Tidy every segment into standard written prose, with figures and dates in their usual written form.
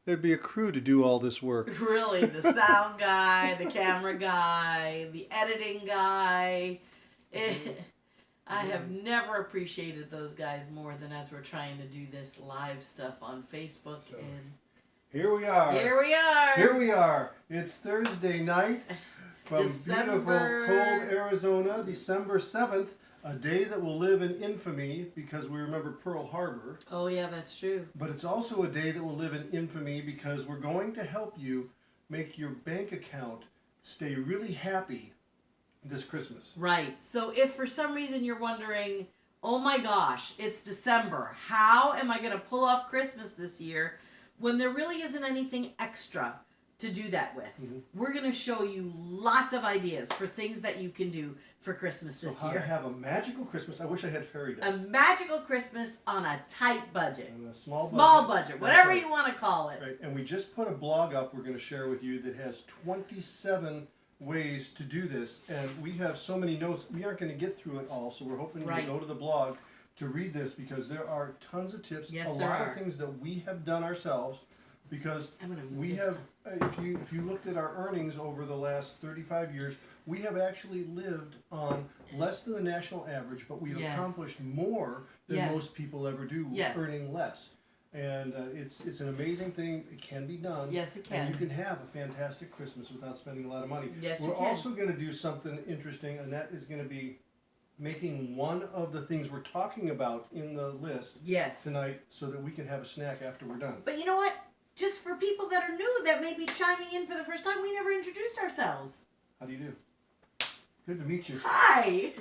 there'd be a crew to do all this work. Really, the sound guy, the camera guy, the editing guy. I have never appreciated those guys more than as we're trying to do this live stuff on Facebook. So, and here we are. Here we are. Here we are. It's Thursday night from beautiful, cold Arizona, December 7th, a day that will live in infamy because we remember Pearl Harbor. Oh, yeah, that's true. But it's also a day that will live in infamy because we're going to help you make your bank account stay really happy this Christmas. Right. So if for some reason you're wondering, oh my gosh, it's December, how am I going to pull off Christmas this year when there really isn't anything extra to do that with? Mm-hmm. We're going to show you lots of ideas for things that you can do for Christmas this year. How to have a magical Christmas. I wish I had fairy dust. A magical Christmas on a tight budget. On a small budget, whatever you want to call it. Right. And we just put a blog up we're going to share with you that has 27 ways to do this, and we have so many notes we aren't going to get through it all, so we're hoping you go to the blog to read this because there are tons of tips, yes, a lot of things that we have done ourselves because we have if you looked at our earnings over the last 35 years, we have actually lived on less than the national average, but we've accomplished more than most people ever do earning less. And it's an amazing thing. It can be done. Yes, it can. And you can have a fantastic Christmas without spending a lot of money. Yes, We're also going to do something interesting, and that is going to be making one of the things we're talking about in the list tonight so that we can have a snack after we're done. But you know what? Just for people that are new, that may be chiming in for the first time, we never introduced ourselves. How do you do? Good to meet you. Hi.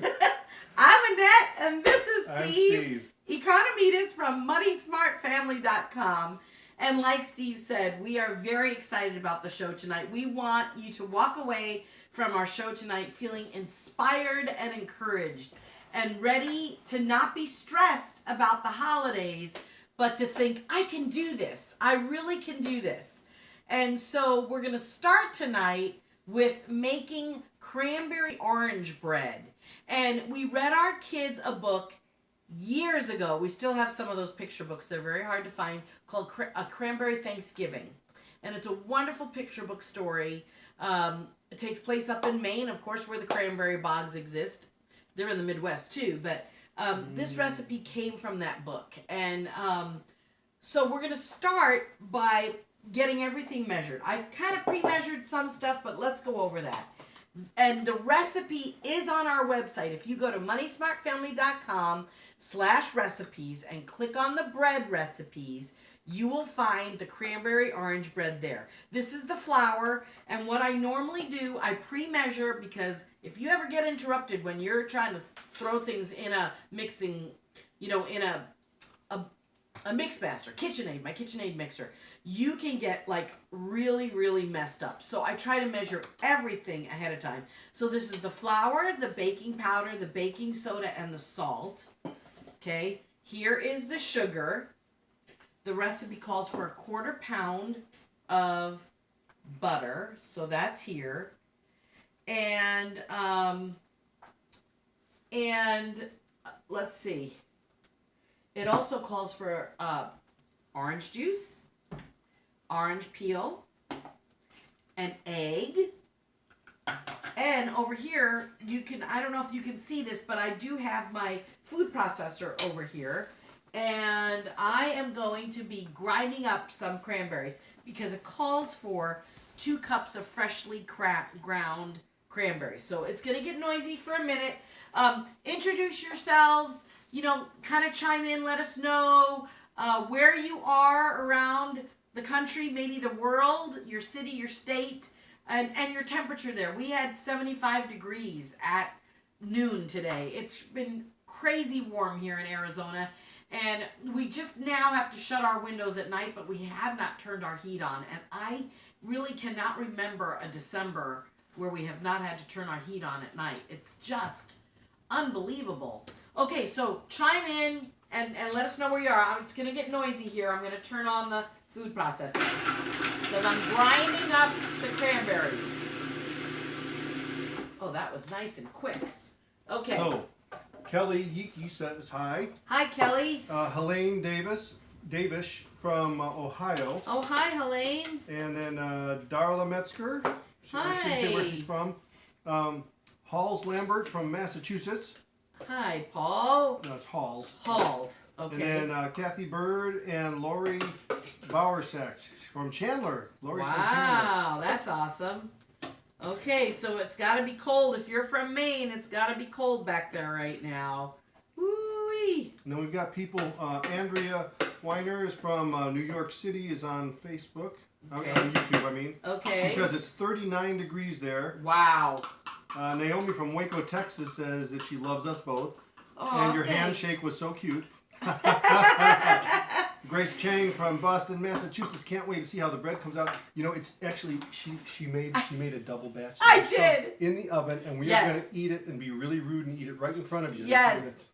I'm Annette, and this is Steve. I'm Steve. Economides from moneysmartfamily.com. And like Steve said, we are very excited about the show tonight. We want you to walk away from our show tonight feeling inspired and encouraged and ready to not be stressed about the holidays, but to think, I can do this. I really can do this. And so we're going to start tonight with making cranberry orange bread. And we read our kids a book years ago. We still have some of those picture books. They're very hard to find, called A Cranberry Thanksgiving. And it's a wonderful picture book story. It takes place up in Maine, of course, where the cranberry bogs exist. They're in the Midwest too, but this recipe came from that book. And so we're going to start by getting everything measured. I kind of pre-measured some stuff, but let's go over that. And the recipe is on our website. If you go to moneysmartfamily.com/recipes and click on the bread recipes, you will find the cranberry orange bread there. This is the flour, and what I normally do, I pre-measure, because if you ever get interrupted when you're trying to throw things in a mixing, in a mix master, KitchenAid, my KitchenAid mixer, you can get like really, really messed up. So I try to measure everything ahead of time. So this is the flour, the baking powder, the baking soda, and the salt. Okay, here is the sugar. The recipe calls for 1/4 pound of butter, so that's here. And let's see. It also calls for orange juice, orange peel, an egg, and over here, I don't know if you can see this, but I do have my food processor over here, and I am going to be grinding up some cranberries because it calls for 2 cups of freshly ground cranberries. So it's going to get noisy for a minute. Introduce yourselves. Kind of chime in, let us know where you are around the country, maybe the world, your city, your state, and your temperature there. We had 75 degrees at noon today. It's been crazy warm here in Arizona, and we just now have to shut our windows at night, but we have not turned our heat on, and I really cannot remember a December where we have not had to turn our heat on at night. It's just unbelievable. Okay, so chime in and let us know where you are. It's going to get noisy here. I'm going to turn on the food processor because I'm grinding up the cranberries. Oh, that was nice and quick. Okay. So, Kelly Yeeke says hi. Hi, Kelly. Helene Davish from Ohio. Oh, hi, Helene. And then Darla Metzger. Hi. She didn't say where she's from. Halls Lambert from Massachusetts. Hi, Paul. No, it's Halls. Halls. Okay. And then Kathy Bird and Lori Bowersack from Chandler. Lori's from Chandler. Wow, that's awesome. Okay, so it's got to be cold. If you're from Maine, it's got to be cold back there right now. Woo-wee. And then we've got people. Andrea Weiner is from New York City, is on Facebook. Okay. On YouTube, I mean. Okay. She says it's 39 degrees there. Wow. Naomi from Waco, Texas says that she loves us both. Oh, And your thanks. handshake was so cute. Grace Chang from Boston, Massachusetts. Can't wait to see how the bread comes out. You know, it's actually she made a double batch. I did. In the oven, and we are going to eat it and be really rude and eat it right in front of you. Yes.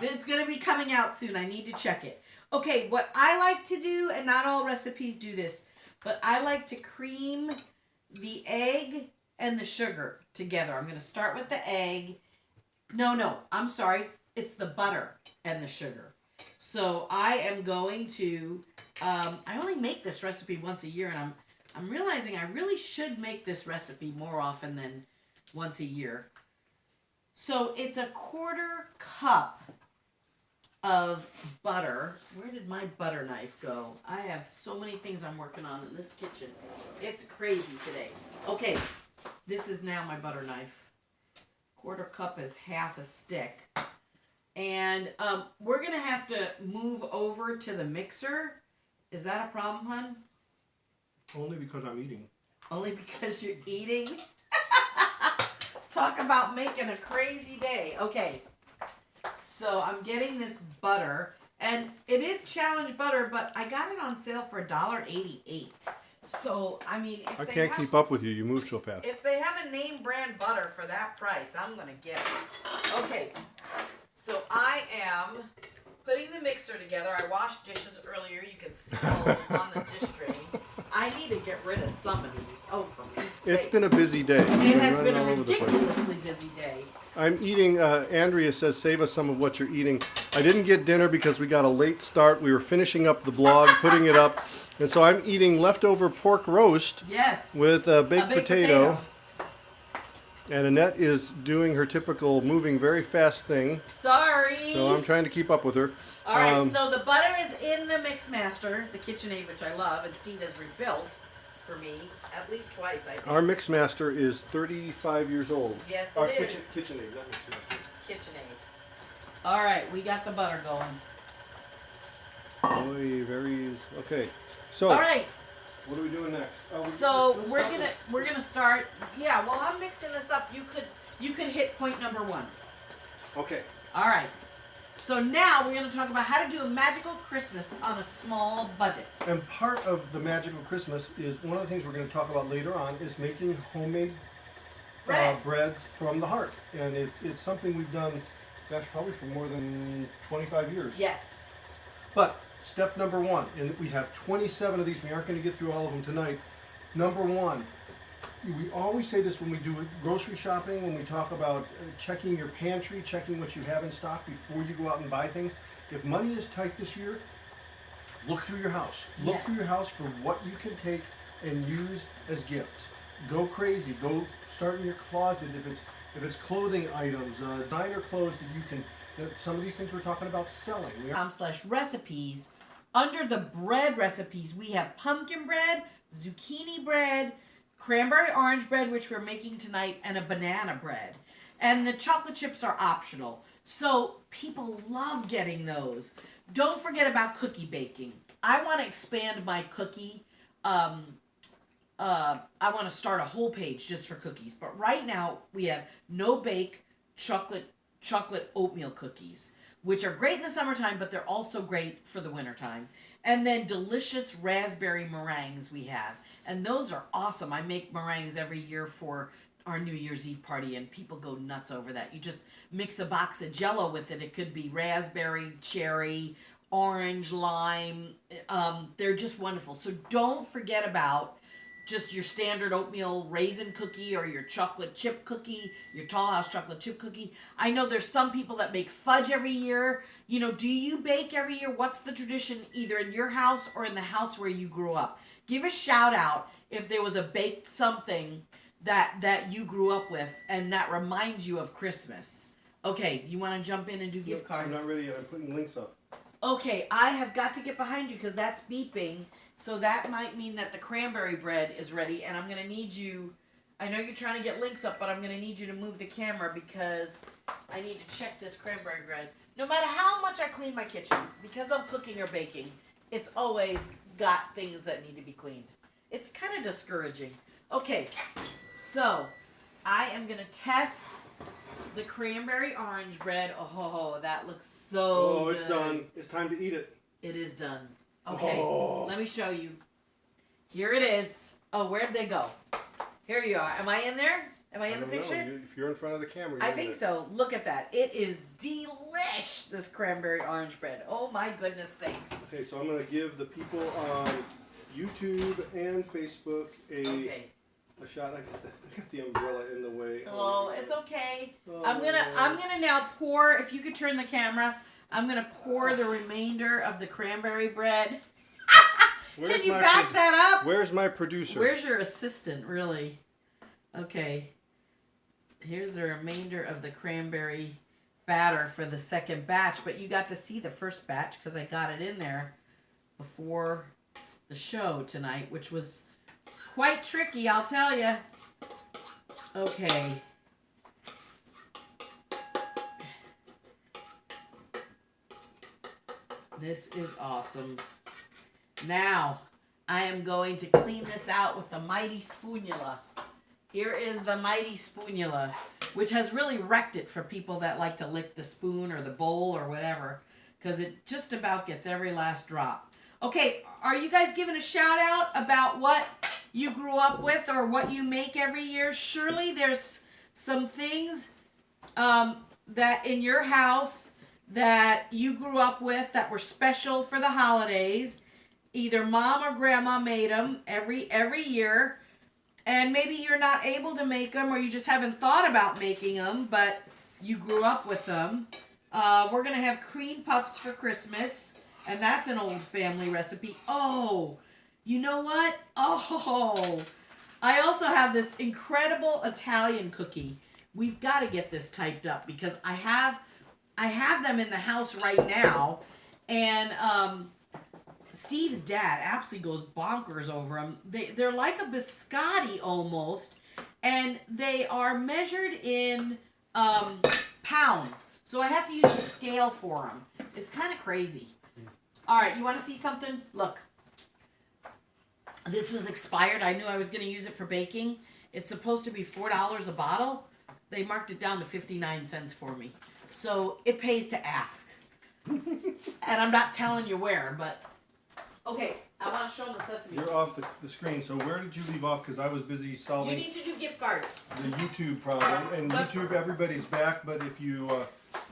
It's going to be coming out soon. I need to check it. Okay, what I like to do, and not all recipes do this, but I like to cream the egg and the sugar together. I'm going to start with the egg. No, I'm sorry. It's the butter and the sugar. So I am going to, I only make this recipe once a year, and I'm realizing I really should make this recipe more often than once a year. So it's a 1/4 cup of butter. Where did my butter knife go? I have so many things I'm working on in this kitchen. It's crazy today. Okay, this is now my butter knife. 1/4 cup is half a stick. And we're going to have to move over to the mixer. Is that a problem, hon? Only because I'm eating. Only because you're eating? Talk about making a crazy day. Okay. So I'm getting this butter. And it is challenge butter, but I got it on sale for $1.88. So, I mean, if I they can't have, keep up with you. You move so fast. if they have a name brand butter for that price, I'm going to get it. Okay. So I am putting the mixer together. I washed dishes earlier. You can see all of them on the dish drain. I need to get rid of some of these. Oh, for Pete's sake. It's been a busy day. It has been a ridiculously busy day. I'm eating, Andrea says, save us some of what you're eating. I didn't get dinner because we got a late start. We were finishing up the blog, putting it up. And so I'm eating leftover pork roast with a baked potato. And Annette is doing her typical moving very fast thing. Sorry. So I'm trying to keep up with her. All right, so the butter is in the Mixmaster, the KitchenAid, which I love, and Steve has rebuilt for me at least twice, I think. Our Mixmaster is 35 years old. Yes, Our it is. KitchenAid, not Mixmaster. KitchenAid. All right, we got the butter going. Oy, very okay. So. All right. What are we doing next? So we're gonna start. Yeah, while I'm mixing this up, you could hit point number 1. Okay. All right. So now we're gonna talk about how to do a magical Christmas on a small budget. And part of the magical Christmas is one of the things we're going to talk about later on is making homemade bread from the heart, and it's something we've done, gosh, probably for more than 25 years. Yes. But step number 1, and we have 27 of these. We aren't going to get through all of them tonight. Number 1, we always say this when we do grocery shopping, when we talk about checking your pantry, checking what you have in stock before you go out and buy things. If money is tight this year, look through your house. Look through your house for what you can take and use as gifts. Go crazy. Go start in your closet if it's clothing items, designer clothes that you can. Some of these things we're talking about selling. /recipes. Under the bread recipes, we have pumpkin bread, zucchini bread, cranberry orange bread, which we're making tonight, and a banana bread. And the chocolate chips are optional. So people love getting those. Don't forget about cookie baking. I want to expand my cookie. I want to start a whole page just for cookies. But right now we have no bake chocolate oatmeal cookies, which are great in the summertime, but they're also great for the wintertime. And then delicious raspberry meringues we have. And those are awesome. I make meringues every year for our New Year's Eve party, and people go nuts over that. You just mix a box of Jell-O with it. It could be raspberry, cherry, orange, lime. They're just wonderful. So don't forget about just your standard oatmeal raisin cookie or your chocolate chip cookie, your Tall House chocolate chip cookie. I know there's some people that make fudge every year. You know, do you bake every year? What's the tradition either in your house or in the house where you grew up? Give a shout out if there was a baked something that you grew up with and that reminds you of Christmas. Okay, you want to jump in and do gift cards? I'm not ready yet. I'm putting links up. Okay, I have got to get behind you because that's beeping. So that might mean that the cranberry bread is ready, and I'm going to need you, I know you're trying to get links up, but I'm going to need you to move the camera because I need to check this cranberry bread. No matter how much I clean my kitchen, because I'm cooking or baking, it's always got things that need to be cleaned. It's kind of discouraging. Okay, so I am going to test the cranberry orange bread. Oh, that looks so good. It's done. It's time to eat it. It is done. Okay, Let me show you. Here it is. Oh, where'd they go? Here you are. Am I in there? Am I in the picture? If you're in front of the camera, I think so. Look at that. It is delish, this cranberry orange bread. Oh my goodness sakes. Okay, so I'm going to give the people on YouTube and Facebook a shot. I got the umbrella in the way. Oh, it's okay. Oh, I'm gonna now pour. If you could turn the camera, I'm gonna pour the remainder of the cranberry bread. Can you back that up? Where's my producer? Where's your assistant, really? Okay. Here's the remainder of the cranberry batter for the second batch, but you got to see the first batch because I got it in there before the show tonight, which was quite tricky, I'll tell you. Okay. This is awesome. Now, I am going to clean this out with the mighty spoonula. Here is the mighty spoonula, which has really wrecked it for people that like to lick the spoon or the bowl or whatever, because it just about gets every last drop. Okay, are you guys giving a shout out about what you grew up with or what you make every year? Surely there's some things that in your house that you grew up with that were special for the holidays. Either mom or grandma made them every year, and maybe you're not able to make them or you just haven't thought about making them, but you grew up with them. We're going to have cream puffs for Christmas, and that's an old family recipe. Oh, you know what? Oh, I also have this incredible Italian cookie. We've got to get this typed up because I have them in the house right now, and Steve's dad absolutely goes bonkers over them. They're like a biscotti almost, and they are measured in pounds. So I have to use a scale for them. It's kind of crazy. All right, you want to see something? Look. This was expired. I knew I was going to use it for baking. It's supposed to be $4 a bottle. They marked it down to 59 cents for me. So it pays to ask. And I'm not telling you where, but... Okay, I want to show them the sesame. You're off the screen, so where did you leave off? Because I was busy solving... You need to do gift cards. The YouTube problem. And YouTube, everybody's back, but if you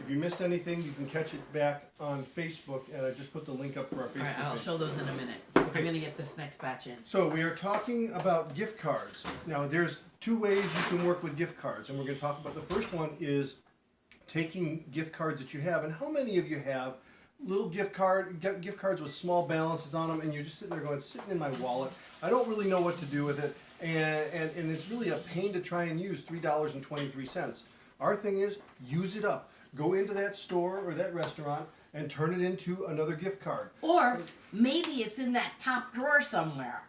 missed anything, you can catch it back on Facebook, and I just put the link up for our Facebook All right, I'll page. show those in a minute. Okay. I'm going to get this next batch in. So we are talking about gift cards. Now, there's two ways you can work with gift cards, and we're going to talk about the first one is taking gift cards that you have, and how many of you have little gift cards with small balances on them, and you're just sitting there going, it's sitting in my wallet. I don't really know what to do with it, and it's really a pain to try and use $3.23. Our thing is, use it up. Go into that store or that restaurant and turn it into another gift card. Or maybe it's in that top drawer somewhere.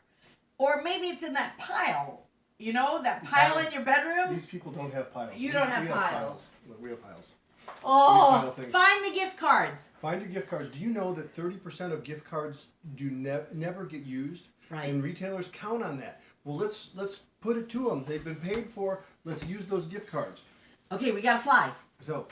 Or maybe it's in that pile. You know, that pile in your bedroom? These people don't have piles. You don't have piles. We have piles. Oh, find the gift cards. Find your gift cards. Do you know that 30% of gift cards do never get used? Right. And retailers count on that. Well, let's put it to them. They've been paid for. Let's use those gift cards. Okay, we gotta fly. So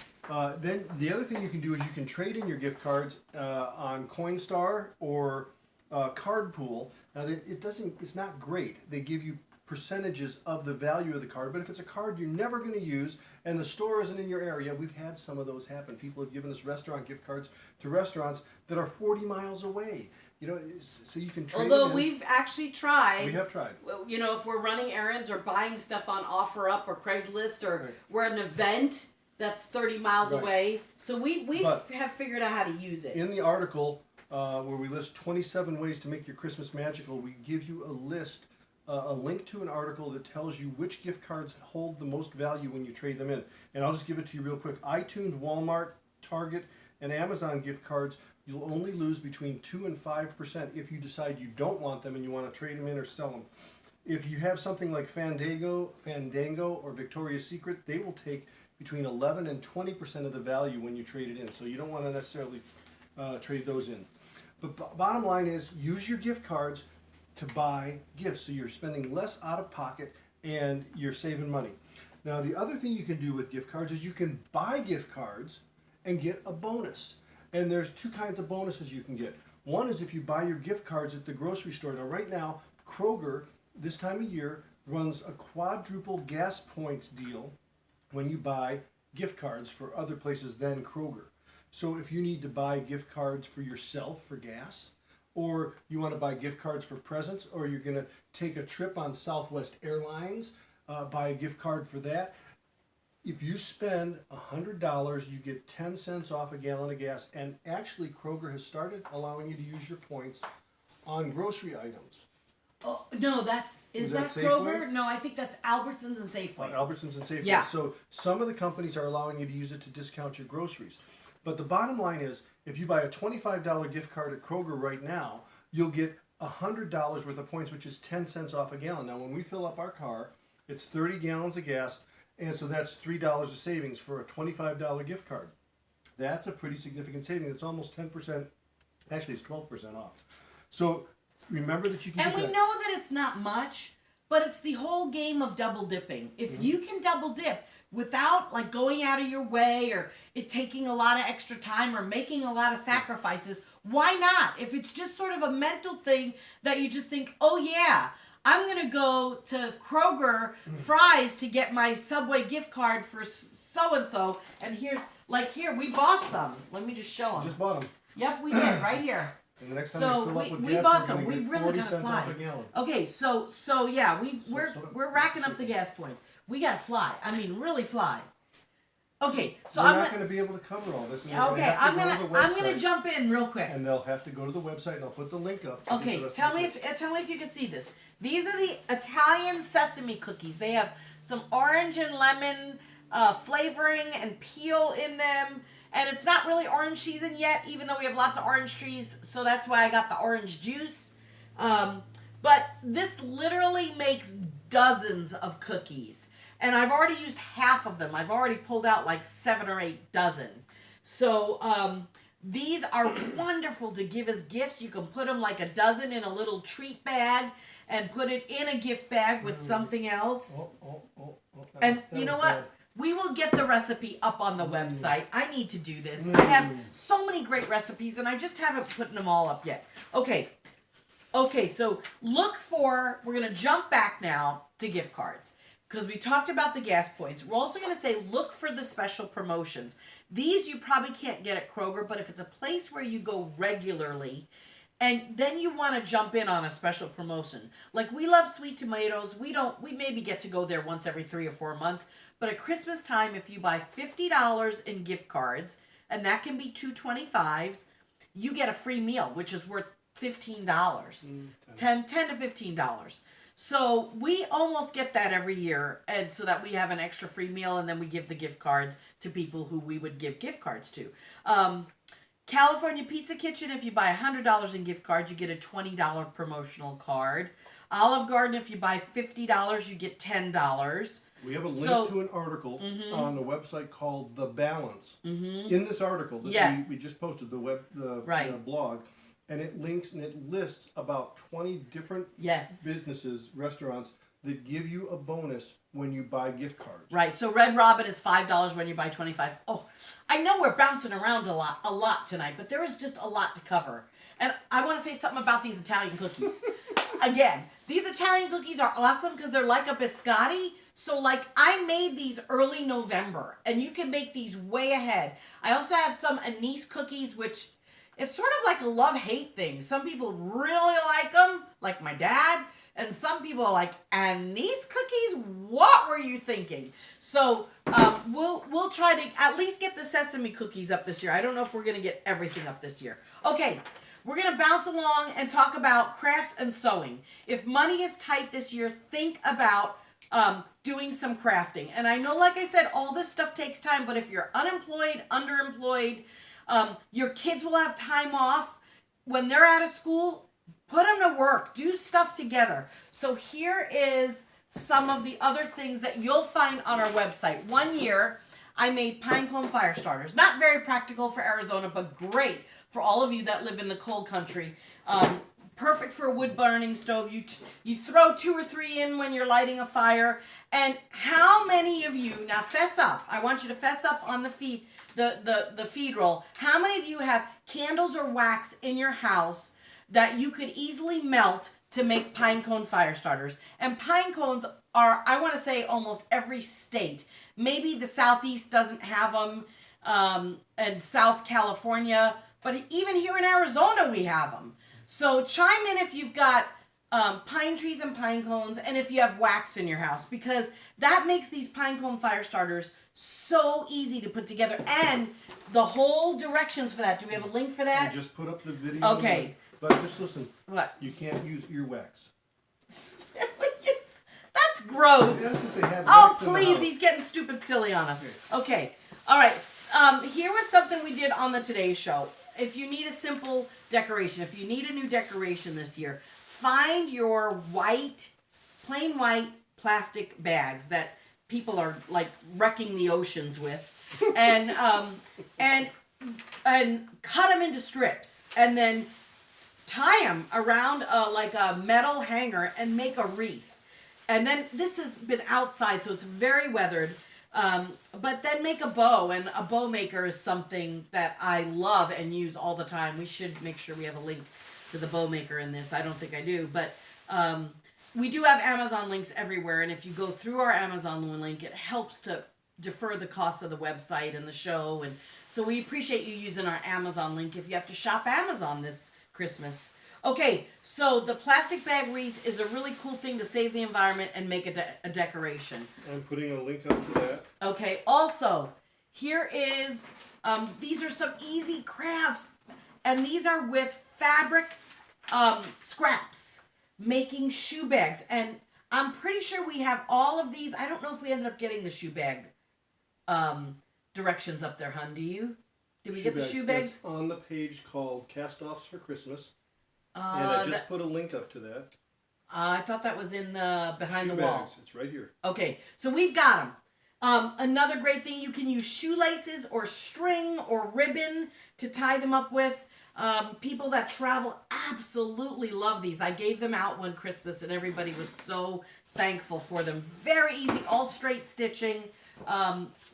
then the other thing you can do is you can trade in your gift cards on Coinstar or Cardpool. Now it's not great. They give you percentages of the value of the card, but if it's a card you're never going to use and the store isn't in your area, we've had some of those happen. People have given us restaurant gift cards to restaurants that are 40 miles away. You know, so you can trade Although it in. we've actually tried. We have tried. You know, if we're running errands or buying stuff on OfferUp or Craigslist, or Right. we're at an event that's 30 miles Right. away, so we But have figured out how to use it. in the article where we list 27 ways to make your Christmas magical, we give you a list, a link to an article that tells you which gift cards hold the most value when you trade them in. And I'll just give it to you real quick. iTunes, Walmart, Target, and Amazon gift cards, you'll only lose between 2 and 5% if you decide you don't want them and you want to trade them in or sell them. If you have something like Fandango, or Victoria's Secret, they will take between 11 and 20% of the value when you trade it in. So you don't want to necessarily trade those in. But bottom line is, use your gift cards to buy gifts. So you're spending less out of pocket and you're saving money. Now, the other thing you can do with gift cards is you can buy gift cards and get a bonus. And there's two kinds of bonuses you can get. One is if you buy your gift cards at the grocery store. Now, right now, Kroger, this time of year, runs a quadruple gas points deal when you buy gift cards for other places than Kroger. So if you need to buy gift cards for yourself for gas, or you want to buy gift cards for presents, or you're going to take a trip on Southwest Airlines, buy a gift card for that. If you spend $100, you get 10 cents off a gallon of gas. And actually, Kroger has started allowing you to use your points on grocery items. Oh, no, is that Kroger? No, I think that's Albertsons and Safeway. Albertsons and Safeway. Yeah. So some of the companies are allowing you to use it to discount your groceries. But the bottom line is, if you buy a $25 gift card at Kroger right now, you'll get $100 worth of points, which is 10 cents off a gallon. Now, when we fill up our car, it's 30 gallons of gas, and so that's $3 of savings for a $25 gift card. That's a pretty significant savings. It's almost 10%. Actually, it's 12% off. So remember that you can And get we that. know that it's not much, but it's the whole game of double dipping. If you can double dip without like going out of your way or it taking a lot of extra time or making a lot of sacrifices, why not? If it's just sort of a mental thing that you just think, oh yeah, I'm going to go to Kroger Fries to get my Subway gift card for so-and-so. And here, we bought some. Let me just show them. Just bought them. Yep, we did, right here. And the next time So we fill up with we gas, bought we're some. gonna We get really 40 gotta cents fly. off a gallon. Okay, so yeah, we're racking up the gas points. We gotta fly. I mean, really fly. Okay, so We're not going to be able to cover all this. And we're okay. have to go to the I'm gonna website, jump in real quick. and they'll have to go to the website, and I'll put the link up. to Okay, get the rest tell of me the if you can see this. These are the Italian sesame cookies. They have some orange and lemon flavoring and peel in them. And it's not really orange season yet, even though we have lots of orange trees. So that's why I got the orange juice. But this literally makes dozens of cookies. And I've already used half of them. I've already pulled out like 7 or 8 dozen. So these are wonderful to give as gifts. You can put them like a dozen in a little treat bag and put it in a gift bag with something else. And you know what? We will get the recipe up on the website. I need to do this. I have so many great recipes and I just haven't put them all up yet. Okay, so we're going to jump back now to gift cards. Because we talked about the gas points. We're also going to say look for the special promotions. These you probably can't get at Kroger, but if it's a place where you go regularly, and then you want to jump in on a special promotion. Like we love sweet tomatoes. We maybe get to go there once every 3 or 4 months. But at Christmas time, if you buy $50 in gift cards, and that can be 2 $25s, you get a free meal, which is worth $15. $10 to $15. So we almost get that every year, and so that we have an extra free meal, and then we give the gift cards to people who we would give gift cards to. California Pizza Kitchen, if you buy $100 in gift cards, you get a $20 promotional card. Olive Garden, if you buy $50, you get $10. We have a link to an article on the website called The Balance. In this article that we just posted, the blog, and it links and it lists about 20 different businesses, restaurants, that give you a bonus when you buy gift cards. Right. So Red Robin is $5 when you buy 25. Oh, I know we're bouncing around a lot tonight, but there is just a lot to cover. And I want to say something about these Italian cookies. Again, these Italian cookies are awesome because they're like a biscotti. So like I made these early November, and you can make these way ahead. I also have some anise cookies, which it's sort of like a love-hate thing. Some people really like them, like my dad, and some people are like, and these cookies, what were you thinking? So we'll try to at least get the sesame cookies up this year. I don't know if we're going to get everything up this year. Okay, we're going to bounce along and talk about crafts and sewing. If money is tight this year, think about doing some crafting. And I know, like I said, all this stuff takes time, but if you're unemployed, underemployed, your kids will have time off when they're out of school. Put them to work. Do stuff together. So here is some of the other things that you'll find on our website. One year, I made pine cone fire starters. Not very practical for Arizona, but great for all of you that live in the cold country. Perfect for a wood burning stove. You throw 2 or 3 in when you're lighting a fire. And how many of you, now fess up, I want you to fess up on the feed, the feed roll. How many of you have candles or wax in your house that you could easily melt to make pine cone fire starters? And pine cones are, I want to say, almost every state. Maybe the Southeast doesn't have them, and South California, but even here in Arizona we have them. So chime in if you've got pine trees and pine cones, and if you have wax in your house, because that makes these pine cone fire starters so easy to put together. And the whole directions for that. Do we have a link for that? I just put up the video. Okay. But just listen. What? You can't use earwax. That's gross. That's what they have. Oh, wax in the please, house. he's getting stupid silly on us. Okay. All right. Here was something we did on the Today Show. If you need a simple decoration, if you need a new decoration this year, find your plain white plastic bags that people are like wrecking the oceans with, and cut them into strips, and then tie them around like a metal hanger and make a wreath. And then this has been outside, so it's very weathered. But then make a bow, and a bow maker is something that I love and use all the time. We should make sure we have a link to the bow maker in this. I don't think I do, but we do have Amazon links everywhere, and if you go through our Amazon link, it helps to defer the cost of the website and the show, and so we appreciate you using our Amazon link if you have to shop Amazon this Christmas. Okay, so the plastic bag wreath is a really cool thing to save the environment and make a decoration. I'm putting a link up to that. Okay, also, here is, these are some easy crafts, and these are with fabric scraps, making shoe bags, and I'm pretty sure we have all of these. I don't know if we ended up getting the shoe bag directions up there, hon, do you? Did we get the shoe bags? That's on the page called Cast-Offs for Christmas. And I just put a link up to that. I thought that was in the behind shoe the wall. bags. It's right here. Okay, so we've got them. Another great thing, you can use shoelaces or string or ribbon to tie them up with. People that travel absolutely love these. I gave them out one Christmas and everybody was so thankful for them. Very easy, all straight stitching.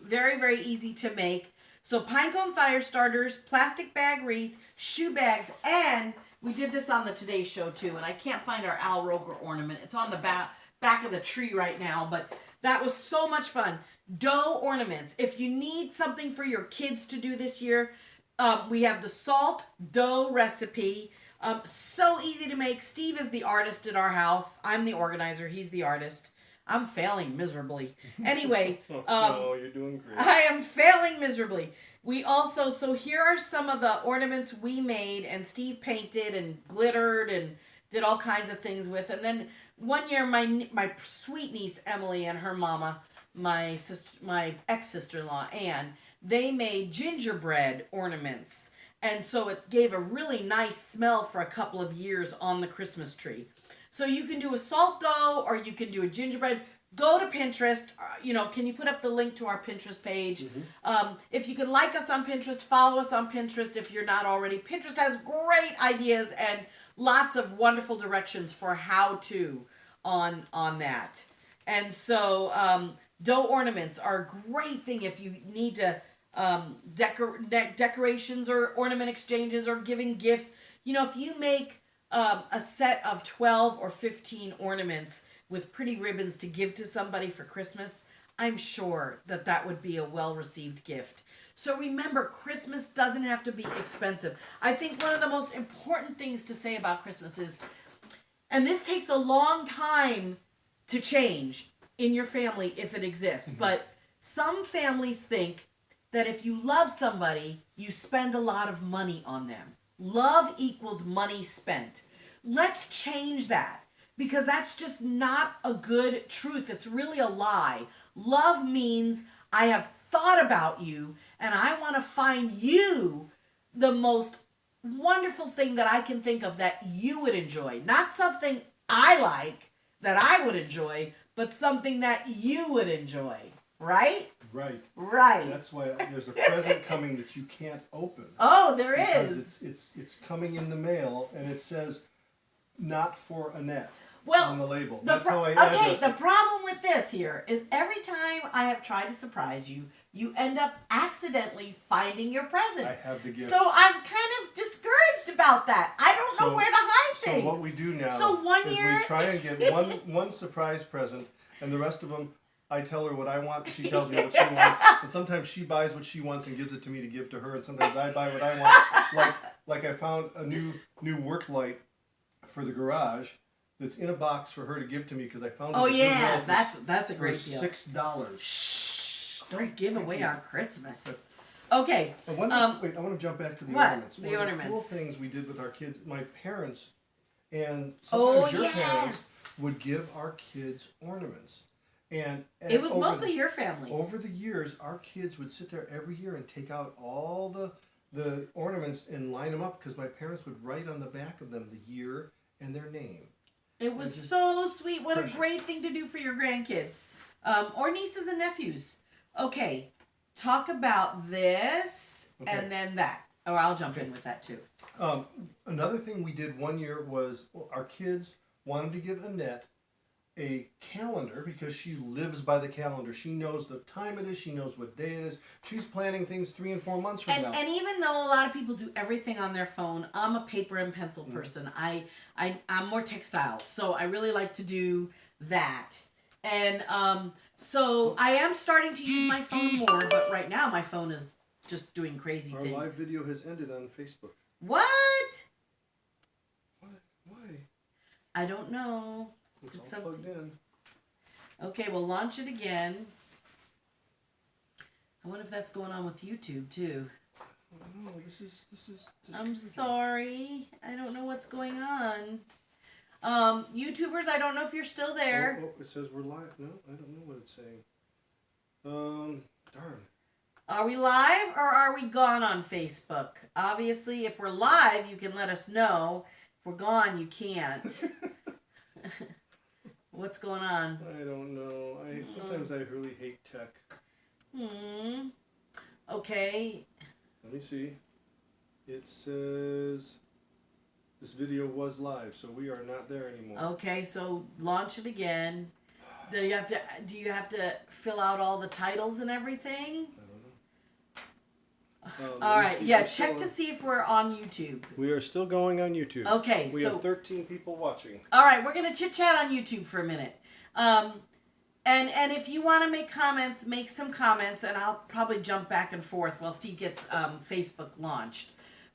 Very, very easy to make. So pinecone fire starters, plastic bag wreath, shoe bags, and we did this on the Today Show too, and I can't find our Al Roker ornament. It's on the back of the tree right now, but that was so much fun. Dough ornaments. If you need something for your kids to do this year, we have the salt dough recipe. So easy to make. Steve is the artist at our house. I'm the organizer. He's the artist. I'm failing miserably. Anyway. No, you're doing great. I am failing miserably. We also, so here are some of the ornaments we made, and Steve painted and glittered and did all kinds of things with. And then one year, my sweet niece Emily and her mama, my ex-sister-in-law Anne, they made gingerbread ornaments. And so it gave a really nice smell for a couple of years on the Christmas tree. So you can do a salt dough or you can do a gingerbread. Go to Pinterest. Can you put up the link to our Pinterest page? Mm-hmm. If you can like us on Pinterest, follow us on Pinterest if you're not already. Pinterest has great ideas and lots of wonderful directions for how to on that. And so dough ornaments are a great thing if you need to decorations or ornament exchanges or giving gifts. If you make a set of 12 or 15 ornaments with pretty ribbons to give to somebody for Christmas, I'm sure that that would be a well-received gift. So remember, Christmas doesn't have to be expensive. I think one of the most important things to say about Christmas is, and this takes a long time to change in your family if it exists, but some families think that if you love somebody, you spend a lot of money on them. Love equals money spent. Let's change that, because that's just not a good truth. It's really a lie. Love means I have thought about you and I want to find you the most wonderful thing that I can think of that you would enjoy. Not something I like that I would enjoy, but something that you would enjoy. Right? Right. Right. That's why there's a present coming that you can't open. Oh, there because is. it's coming in the mail, and it says "not for Annette" Well, on the label. The That's how I okay, addressed the it. problem with this here is every time I have tried to surprise you, you end up accidentally finding your present. I have the gift. So I'm kind of discouraged about that. I don't know where to hide things. So what we do now So one is year we try and get one surprise present, and the rest of them, I tell her what I want, she tells me what she wants, and sometimes she buys what she wants and gives it to me to give to her, and sometimes I buy what I want. Like I found a new work light for the garage that's in a box for her to give to me because I found it. Oh at yeah, Goodwill that's a for great deal. $6. Shh! Don't give away our Christmas. Okay. And wait, I want to jump back to the What? ornaments. The One of ornaments. the cool things we did with our kids, my parents, and sometimes your parents would give our kids ornaments. And it was mostly your family. Over the years, our kids would sit there every year and take out all the ornaments and line them up because my parents would write on the back of them the year and their name. It was so sweet. What precious. a great thing to do for your grandkids or nieces and nephews. Okay, talk about this and then that. Or I'll jump in with that too. Another thing we did one year was our kids wanted to give Annette a calendar because she lives by the calendar. She knows the time it is. She knows what day it is. She's planning things 3 and 4 months from now. And even though a lot of people do everything on their phone, I'm a paper and pencil person. I'm more textile, so I really like to do that. And so I am starting to use my phone more, but right now my phone is just doing crazy Our things. live video has ended on Facebook. What? Why? I don't know. It's all plugged in. Okay, we'll launch it again. I wonder if that's going on with YouTube too. No, this is. I'm sorry. I don't know what's going on. YouTubers, I don't know if you're still there. Oh, it says we're live. No, I don't know what it's saying. Darn. Are we live or are we gone on Facebook? Obviously, if we're live, you can let us know. If we're gone, you can't. What's going on? I don't know. Sometimes I really hate tech. Okay. Let me see. It says this video was live, so we are not there anymore. Okay, so launch it again. Do you have to fill out all the titles and everything? All right, yeah, check to see if we're on YouTube. We are still going on YouTube. Okay, we have 13 people watching. All right, we're going to chit-chat on YouTube for a minute. And if you want to make comments, make some comments, and I'll probably jump back and forth while Steve gets Facebook launched.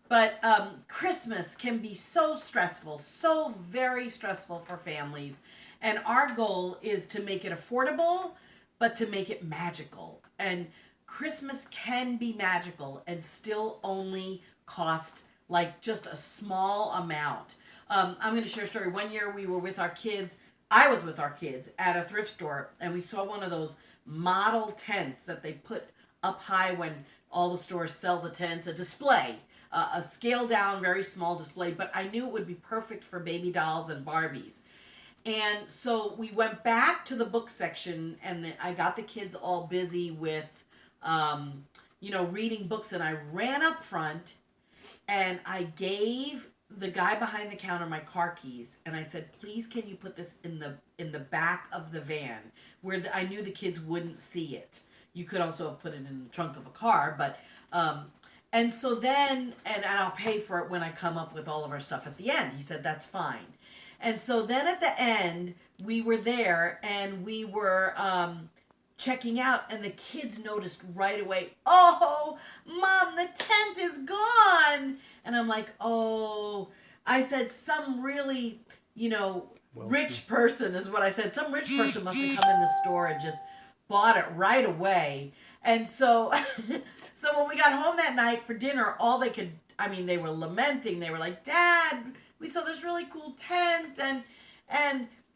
But Christmas can be so stressful, so very stressful for families. And our goal is to make it affordable, but to make it magical. And Christmas can be magical and still only cost like just a small amount. I'm going to share a story. One year we were with our kids. I was with our kids at a thrift store, and we saw one of those model tents that they put up high when all the stores sell the tents, a display, a scaled down, very small display, but I knew it would be perfect for baby dolls and Barbies. And so we went back to the book section, and I got the kids all busy with reading books, and I ran up front and I gave the guy behind the counter my car keys, and I said, please can you put this in the back of the van where I knew the kids wouldn't see it. You could also have put it in the trunk of a car, but and so then and I'll pay for it when I come up with all of our stuff at the end. He said that's fine. And so then at the end we were there and we were checking out, and the kids noticed right away, "Oh, Mom, the tent is gone." And I'm like, "Oh," I said, "some really, rich person," is what I said. "Some rich person must have come in the store and just bought it right away." And so, so when we got home that night for dinner, they were lamenting. They were like, "Dad, we saw this really cool tent,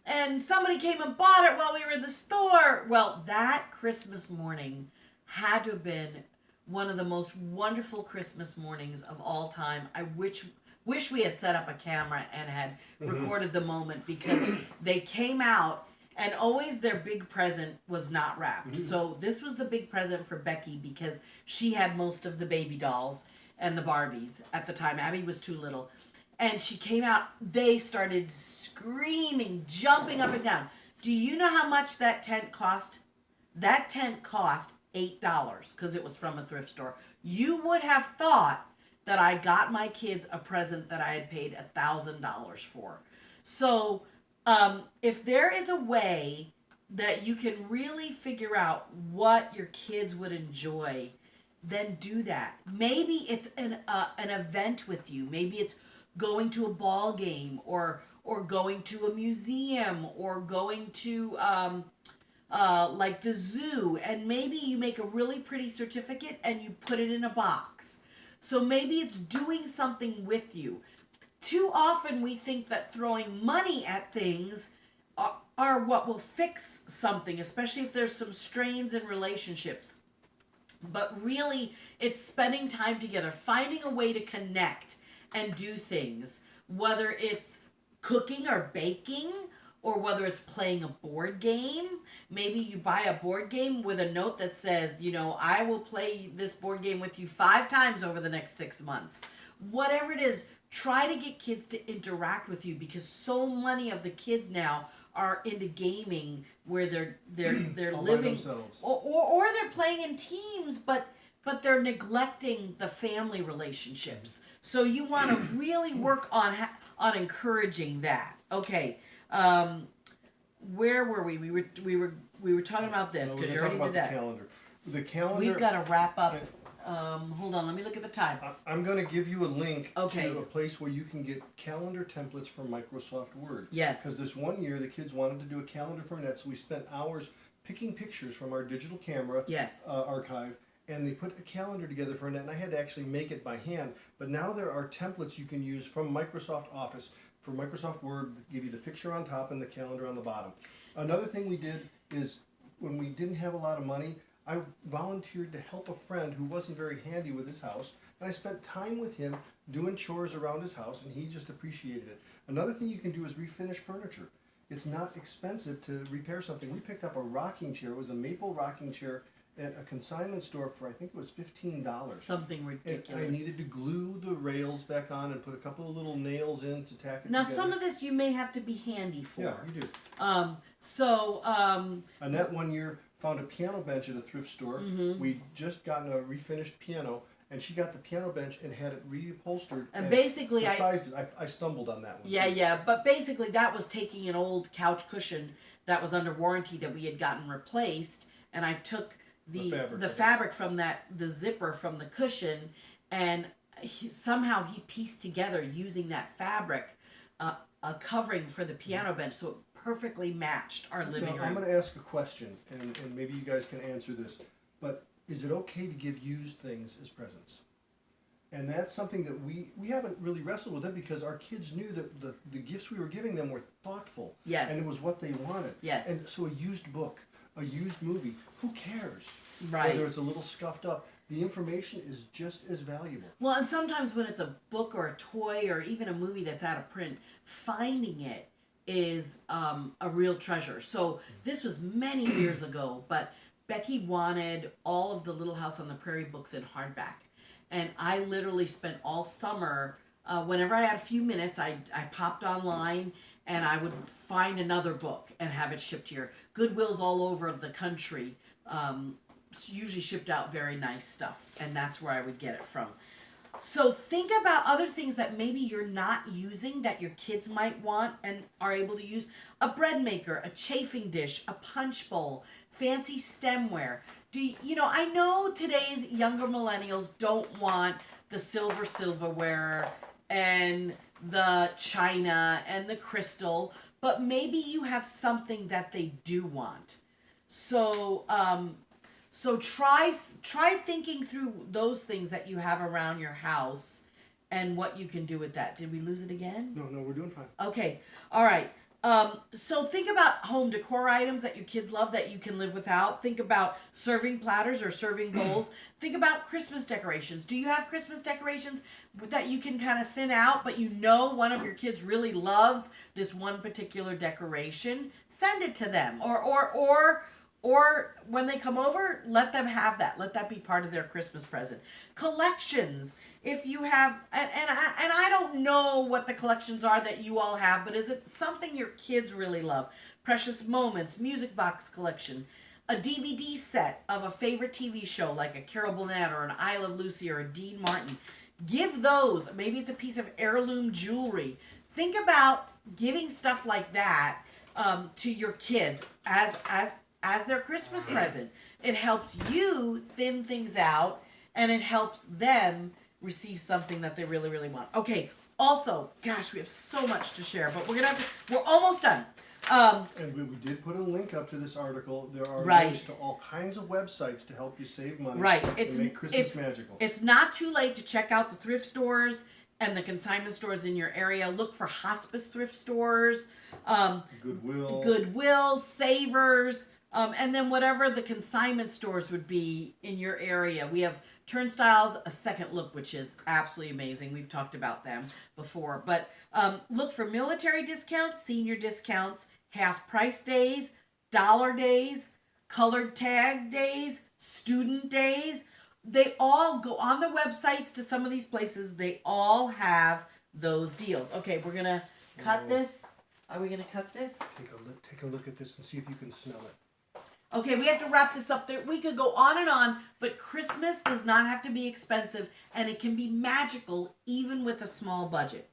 and somebody came and bought it while we were in the store." Well, that Christmas morning had to have been one of the most wonderful Christmas mornings of all time. I wish we had set up a camera and had recorded the moment, because they came out, and always their big present was not wrapped. So this was the big present for Becky, because she had most of the baby dolls and the Barbies at the time. Abby was too little. And she came out, they started screaming, jumping up and down. Do you know how much that tent cost? That tent cost $8, because it was from a thrift store. You would have thought that I got my kids a present that I had paid $1,000 for. So if there is a way that you can really figure out what your kids would enjoy, then do that. Maybe it's an event with you. Maybe it's going to a ball game, or going to a museum, or going to like the zoo, and maybe you make a really pretty certificate and you put it in a box. So maybe it's doing something with you. Too often we think that throwing money at things are what will fix something, especially if there's some strains in relationships. But really, it's spending time together, finding a way to connect and do things, whether it's cooking or baking, or whether it's playing a board game. Maybe you buy a board game with a note that says, "I will play this board game with you 5 times over the next 6 months." Whatever it is, try to get kids to interact with you, because so many of the kids now are into gaming, where they're living, or they're playing in teams, but they're neglecting the family relationships. So you want to really work on encouraging that. Okay, where were we? We were talking about this, because you already did that. The calendar. We've got to wrap up. Hold on, let me look at the time. I'm going to give you a link to a place where you can get calendar templates from Microsoft Word. Yes. Because this one year the kids wanted to do a calendar for Annette, so we spent hours picking pictures from our digital camera archive, and they put a calendar together for Annette, and I had to actually make it by hand. But now there are templates you can use from Microsoft Office for Microsoft Word that give you the picture on top and the calendar on the bottom. Another thing we did is, when we didn't have a lot of money, I volunteered to help a friend who wasn't very handy with his house, and I spent time with him doing chores around his house, and he just appreciated it. Another thing you can do is refinish furniture. It's not expensive to repair something. We picked up a rocking chair. It was a maple rocking chair at a consignment store for, I think it was $15. Something ridiculous. And I needed to glue the rails back on and put a couple of little nails in to tack it now, together. some of this you may have to be handy for. Yeah, you do. Annette one year found a piano bench at a thrift store. We'd just gotten a refinished piano, and she got the piano bench and had it reupholstered. And basically, I stumbled on that one. Yeah, but basically that was taking an old couch cushion that was under warranty that we had gotten replaced, and I took the fabric from the zipper from the cushion, and somehow he pieced together, using that fabric, a covering for the piano bench, so it perfectly matched our living room. I'm going to ask a question, and maybe you guys can answer this, but is it okay to give used things as presents? And that's something that we haven't really wrestled with it, because our kids knew that the gifts we were giving them were thoughtful. Yes. And it was what they wanted. Yes. And so a used book, a used movie, who cares? Right. Whether it's a little scuffed up, the information is just as valuable. Well, and sometimes when it's a book or a toy or even a movie that's out of print, finding it is a real treasure. So this was many years ago, but Becky wanted all of the Little House on the Prairie books in hardback. And I literally spent all summer, whenever I had a few minutes, I popped online and I would find another book and have it shipped here. Goodwill's all over the country usually shipped out very nice stuff, and that's where I would get it from. So think about other things that maybe you're not using that your kids might want and are able to use. A bread maker, a chafing dish, a punch bowl, fancy stemware. I know today's younger millennials don't want the silverware and the china and the crystal, but maybe you have something that they do want. So try thinking through those things that you have around your house and what you can do with that. Did we lose it again? No, we're doing fine. Okay. All right. So think about home decor items that your kids love that you can live without. Think about serving platters or serving bowls. Think about Christmas decorations. Do you have Christmas decorations that you can kind of thin out, but you know one of your kids really loves this one particular decoration? Send it to them. Or when they come over, let them have that. Let that be part of their Christmas present. Collections. If you have, and I don't know what the collections are that you all have, but is it something your kids really love? Precious Moments, music box collection, a DVD set of a favorite TV show like a Carol Burnett or an I Love Lucy or a Dean Martin. Give those. Maybe it's a piece of heirloom jewelry. Think about giving stuff like that to your kids as their Christmas present. It helps you thin things out, and it helps them receive something that they really, really want. Okay, also, gosh, we have so much to share, but we're almost done. And we did put a link up to this article. There are links to all kinds of websites to help you save money and make Christmas magical. It's not too late to check out the thrift stores and the consignment stores in your area. Look for hospice thrift stores, Goodwill, Savers, and then whatever the consignment stores would be in your area. We have Turnstiles, a Second Look, which is absolutely amazing. We've talked about them before. But look for military discounts, senior discounts, half price days, dollar days, colored tag days, student days. They all go on the websites to some of these places. They all have those deals. Okay, we're going to cut this. Are we going to cut this? Take a look at this and see if you can smell it. Okay, we have to wrap this up there. We could go on and on, but Christmas does not have to be expensive, and it can be magical even with a small budget.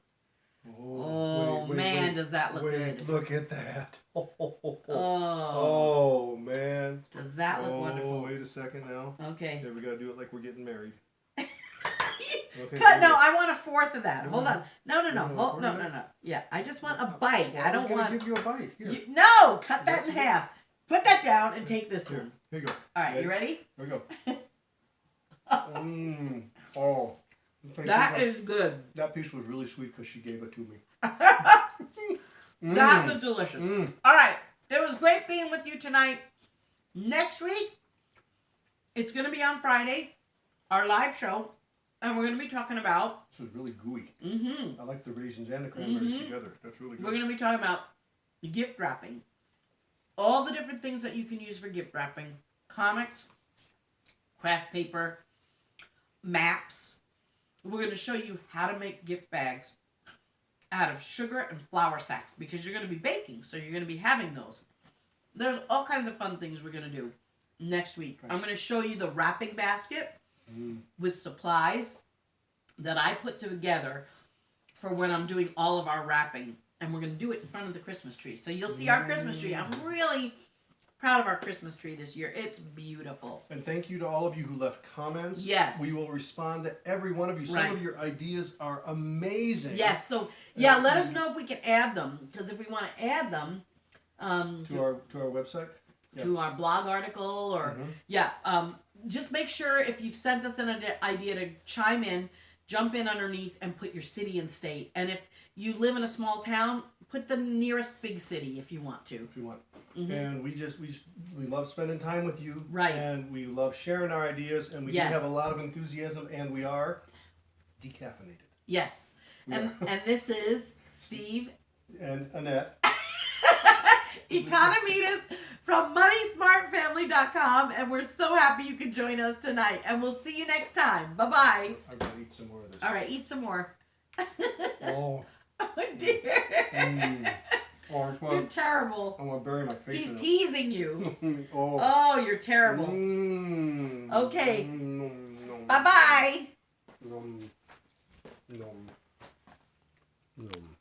Does that look good? Look at that. Oh, man. Does that look wonderful? Wait a second now. Okay. Okay, we got to do it like we're getting married. Okay, I want a fourth of that. Hold on. No. Yeah, I just want a bite. Well, I don't want to give you a bite. Here. No, cut that in half. Put that down and take this one. Here you go. All right, you ready? Here we go. Oh. That is good. That piece was really sweet because she gave it to me. That was delicious. All right. It was great being with you tonight. Next week, it's going to be on Friday, our live show, and we're going to be talking about... This is really gooey. I like the raisins and the cranberries together. That's really good. We're going to be talking about gift wrapping. All the different things that you can use for gift wrapping. Comics, craft paper, maps. We're going to show you how to make gift bags out of sugar and flour sacks because you're going to be baking, so you're going to be having those. There's all kinds of fun things we're going to do next week. I'm going to show you the wrapping basket with supplies that I put together for when I'm doing all of our wrapping. And we're going to do it in front of the Christmas tree. So you'll see our Christmas tree. I'm really proud of our Christmas tree this year. It's beautiful. And thank you to all of you who left comments. Yes. We will respond to every one of you. Some of your ideas are amazing. Yes. So, let us know if we can add them. Because if we want to add them... to our website? To our blog article or... just make sure if you've sent us an idea to chime in, jump in underneath and put your city and state. And if you live in a small town, put the nearest big city if you want to. If you want. And we love spending time with you. Right. And we love sharing our ideas. And we do have a lot of enthusiasm. And we are decaffeinated. Yes. And this is Steve. And Annette. Economitas from MoneySmartFamily.com, and we're so happy you could join us tonight. And we'll see you next time. Bye-bye. I'm going to eat some more of this. All right, eat some more. Oh. Oh, dear. You're terrible. I want to bury my face He's in it. teasing you. Oh, you're terrible. Okay. Bye-bye. Nom. Nom.